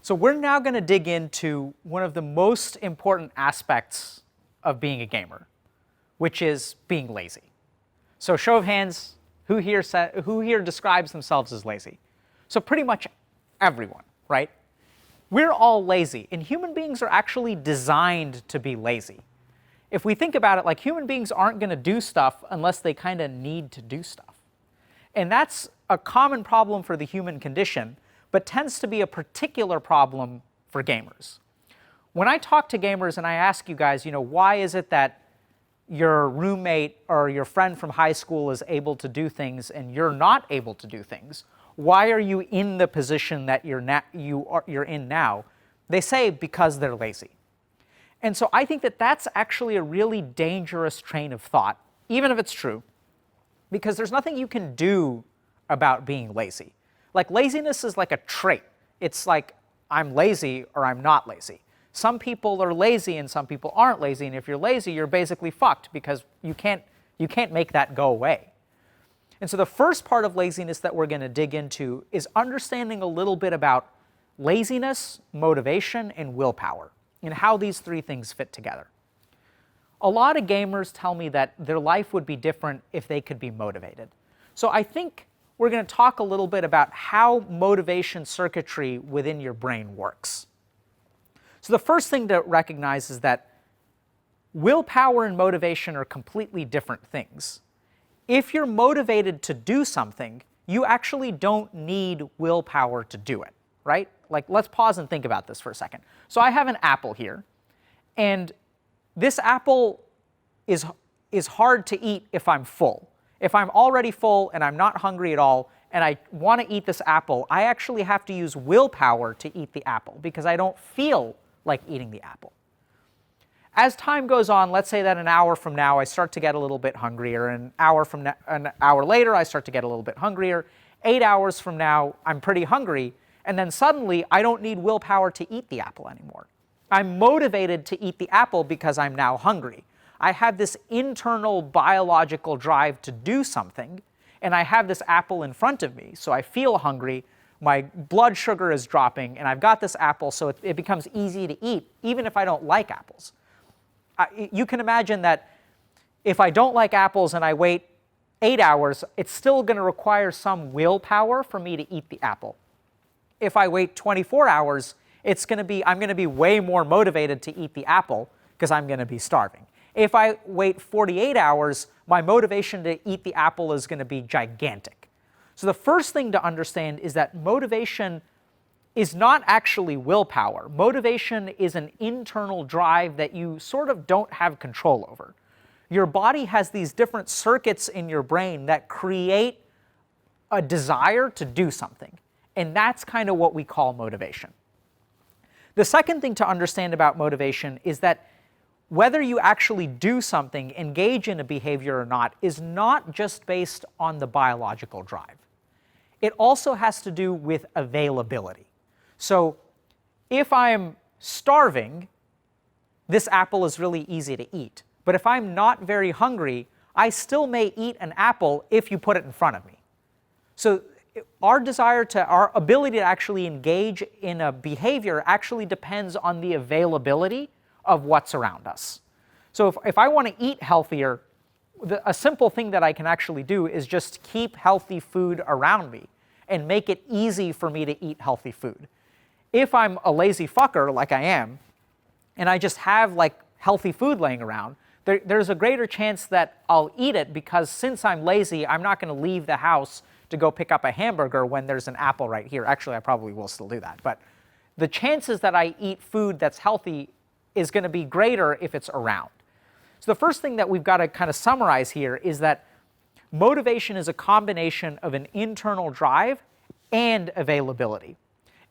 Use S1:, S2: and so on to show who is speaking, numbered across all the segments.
S1: So we're now going to dig into one of the most important aspects of being a gamer, which is being lazy. So show of hands, who here describes themselves as lazy? So pretty much everyone, right? We're all lazy, and human beings are actually designed to be lazy. If we think about it, like, human beings aren't going to do stuff unless they kind of need to do stuff. And that's a common problem for the human condition, but tends to be a particular problem for gamers. When I talk to gamers and I ask you guys, why is it that your roommate or your friend from high school is able to do things and you're not able to do things? Why are you in the position that you're in now? They say because they're lazy. And so I think that that's actually a really dangerous train of thought, even if it's true, because there's nothing you can do about being lazy. Like, laziness is like a trait. It's like, I'm lazy or I'm not lazy. Some people are lazy and some people aren't lazy, and if you're lazy, you're basically fucked because you can't make that go away. And so the first part of laziness that we're going to dig into is understanding a little bit about laziness, motivation, and willpower, and how these three things fit together. A lot of gamers tell me that their life would be different if they could be motivated. So I think we're going to talk a little bit about how motivation circuitry within your brain works. So the first thing to recognize is that willpower and motivation are completely different things. If you're motivated to do something, you actually don't need willpower to do it, right? Like, let's pause and think about this for a second. So I have an apple here, and this apple is hard to eat if I'm full. If I'm already full and I'm not hungry at all and I want to eat this apple, I actually have to use willpower to eat the apple because I don't feel like eating the apple. As time goes on, let's say that an hour from now I start to get a little bit hungrier, an hour later I start to get a little bit hungrier, 8 hours from now I'm pretty hungry, and then suddenly I don't need willpower to eat the apple anymore. I'm motivated to eat the apple because I'm now hungry. I have this internal biological drive to do something, and I have this apple in front of me, so I feel hungry, my blood sugar is dropping, and I've got this apple, so it becomes easy to eat, even if I don't like apples. You can imagine that if I don't like apples and I wait 8 hours, it's still going to require some willpower for me to eat the apple. If I wait 24 hours, I'm going to be way more motivated to eat the apple because I'm going to be starving. If I wait 48 hours, my motivation to eat the apple is going to be gigantic. So the first thing to understand is that motivation is not actually willpower. Motivation is an internal drive that you sort of don't have control over. Your body has these different circuits in your brain that create a desire to do something, and that's kind of what we call motivation. The second thing to understand about motivation is that whether you actually do something, engage in a behavior or not, is not just based on the biological drive. It also has to do with availability. So if I'm starving, this apple is really easy to eat. But if I'm not very hungry, I still may eat an apple if you put it in front of me. So our ability to actually engage in a behavior actually depends on the availability of what's around us. So if I want to eat healthier, a simple thing that I can actually do is just keep healthy food around me and make it easy for me to eat healthy food. If I'm a lazy fucker like I am, and I just have like healthy food laying around, there's a greater chance that I'll eat it because since I'm lazy, I'm not going to leave the house to go pick up a hamburger when there's an apple right here. Actually, I probably will still do that. But the chances that I eat food that's healthy is going to be greater if it's around. So the first thing that we've got to kind of summarize here is that motivation is a combination of an internal drive and availability.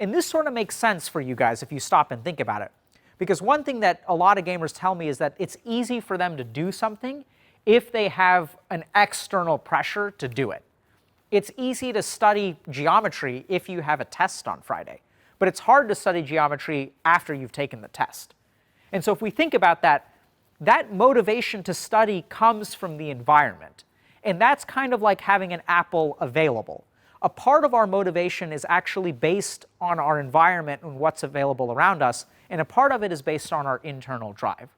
S1: And this sort of makes sense for you guys if you stop and think about it. Because one thing that a lot of gamers tell me is that it's easy for them to do something if they have an external pressure to do it. It's easy to study geometry if you have a test on Friday, but it's hard to study geometry after you've taken the test. And so if we think about that, that motivation to study comes from the environment. And that's kind of like having an apple available. a part of our motivation is actually based on our environment and what's available around us, and a part of it is based on our internal drive.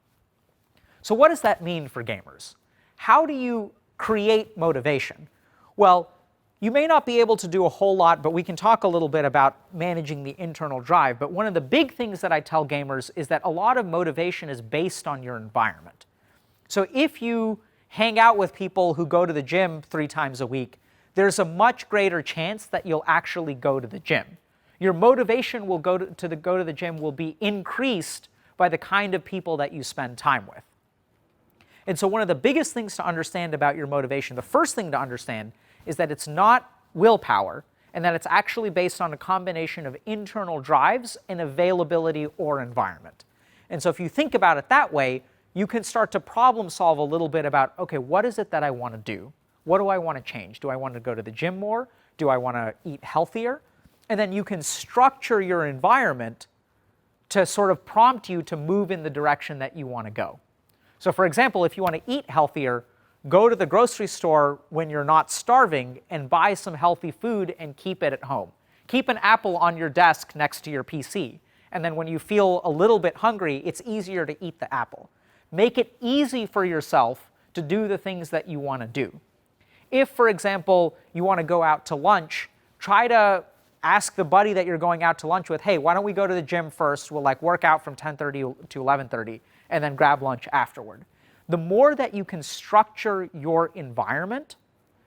S1: So what does that mean for gamers? How do you create motivation? Well, you may not be able to do a whole lot, but we can talk a little bit about managing the internal drive. But one of the big things that I tell gamers is that a lot of motivation is based on your environment. So if you hang out with people who go to the gym 3 times a week, there's a much greater chance that you'll actually go to the gym. Your motivation will go to the gym will be increased by the kind of people that you spend time with. And so one of the biggest things to understand about your motivation, the first thing to understand, is that it's not willpower, and that it's actually based on a combination of internal drives and availability or environment. And so if you think about it that way, you can start to problem solve a little bit about, okay, what is it that I want to do? What do I want to change? Do I want to go to the gym more? Do I want to eat healthier? And then you can structure your environment to sort of prompt you to move in the direction that you want to go. So for example, if you want to eat healthier, go to the grocery store when you're not starving and buy some healthy food and keep it at home. Keep an apple on your desk next to your PC. And then when you feel a little bit hungry, it's easier to eat the apple. Make it easy for yourself to do the things that you want to do. If, for example, you want to go out to lunch, try to ask the buddy that you're going out to lunch with, hey, why don't we go to the gym first? We'll work out from 10:30 to 11:30 and then grab lunch afterward. The more that you can structure your environment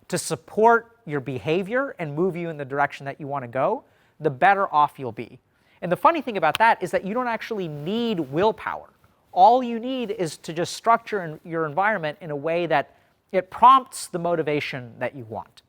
S1: to support your behavior and move you in the direction that you want to go, the better off you'll be. And the funny thing about that is that you don't actually need willpower. All you need is to just structure your environment in a way that it prompts the motivation that you want.